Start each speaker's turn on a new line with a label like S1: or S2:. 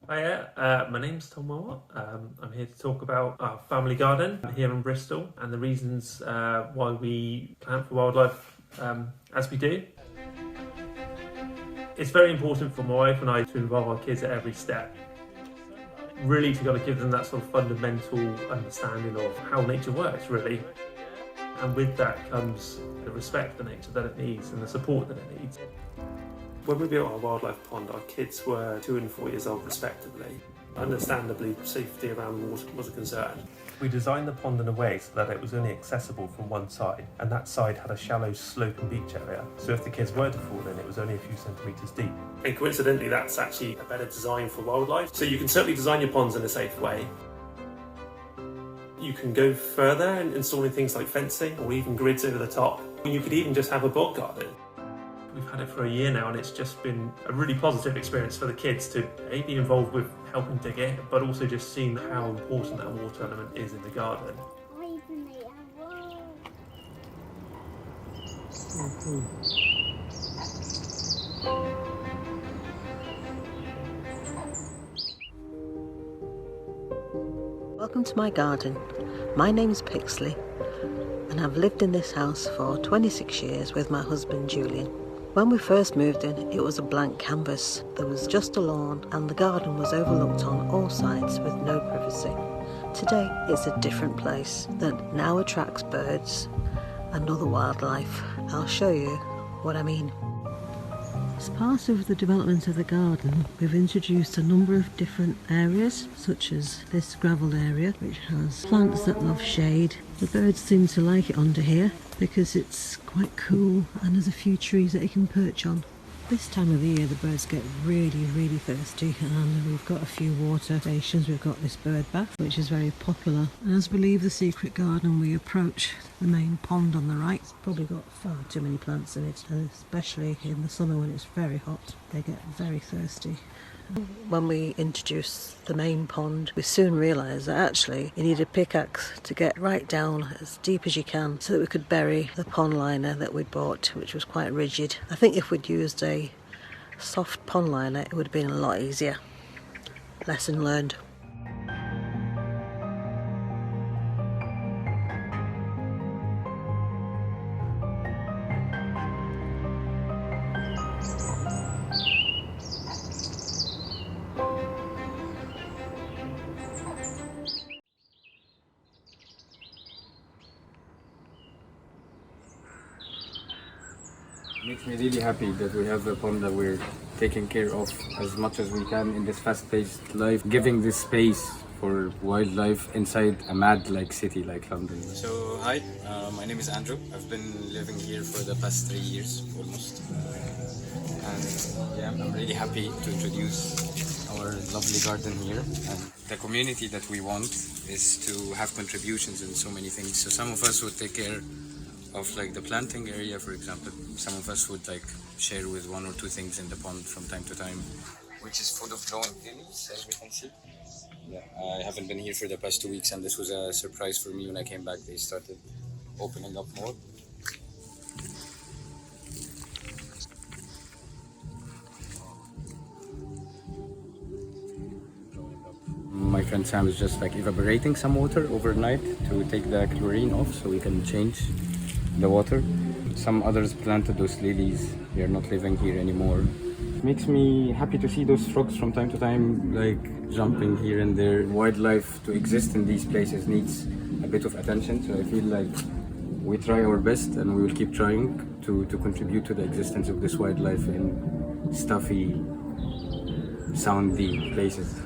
S1: Hiya, my name's Tom Moore. I'm here to talk about our family garden here in Bristol and the reasons why we plant for wildlife as we do. It's very important for my wife and I to involve our kids at every step. Really, to give them that sort of fundamental understanding of how nature works, really. And with that comes the respect for nature that it needs and the support that it needs. When we built our wildlife pond, our kids were 2 and 4 years old respectively. Understandably, safety around the water was a concern. We designed the pond in a way so that it was only accessible from one side, and that side had a shallow slope and beach area. So if the kids were to fall in, it was only a few centimetres deep. And coincidentally, that's actually a better design for wildlife. So you can certainly design your ponds in a safe way. You can go further in installing things like fencing or even grids over the top. You could even just have a bog garden. We've had it for a year now, and it's just been a really positive experience for the kids to be involved with helping dig it, but also just seeing how important that water element is in the garden.
S2: Welcome to my garden. My name's Pixley, and I've lived in this house for 26 years with my husband Julian. When we first moved in, it was a blank canvas. There was just a lawn and the garden was overlooked on all sides with no privacy. Today, it's a different place that now attracts birds and other wildlife. I'll show you what I mean. As part of the development of the garden, we've introduced a number of different areas, such as this gravel area, which has plants that love shade. The birds seem to like it under here because it's quite cool and there's a few trees that you can perch on. This time of the year the birds get really thirsty, and we've got a few water stations. We've got this bird bath, which is very popular. And as we leave the secret garden, we approach the main pond on the right. It's probably got far too many plants in it, and especially in the summer when it's very hot, they get very thirsty. When we introduced the main pond, we soon realised that actually you need a pickaxe to get right down as deep as you can so that we could bury the pond liner that we'd bought, which was quite rigid. I think if we'd used a soft pond liner, it would have been a lot easier. Lesson learned.
S3: It makes me really happy that we have a pond that we're taking care of as much as we can in this fast-paced life, giving this space for wildlife inside a mad city like London.
S4: So hi, my name is Andrew. I've been living here for the past 3 years almost, and yeah, I'm really happy to introduce our lovely garden here. And the community that we want is to have contributions in so many things. So some of us would take care of the planting area, for example. Some of us would share with 1 or 2 things in the pond from time to time, which is full of glowing lilies, as we can see. Yeah, I haven't been here for the past 2 weeks, and this was a surprise for me when I came back. They started opening up more.
S3: My friend Sam is just evaporating some water overnight to take the chlorine off so we can change the water. Some others planted those lilies. They are not living here anymore. It makes me happy to see those frogs from time to time jumping here and there. Wildlife to exist in these places needs a bit of attention, so I feel like we try our best and we will keep trying to contribute to the existence of this wildlife in stuffy, soundy places.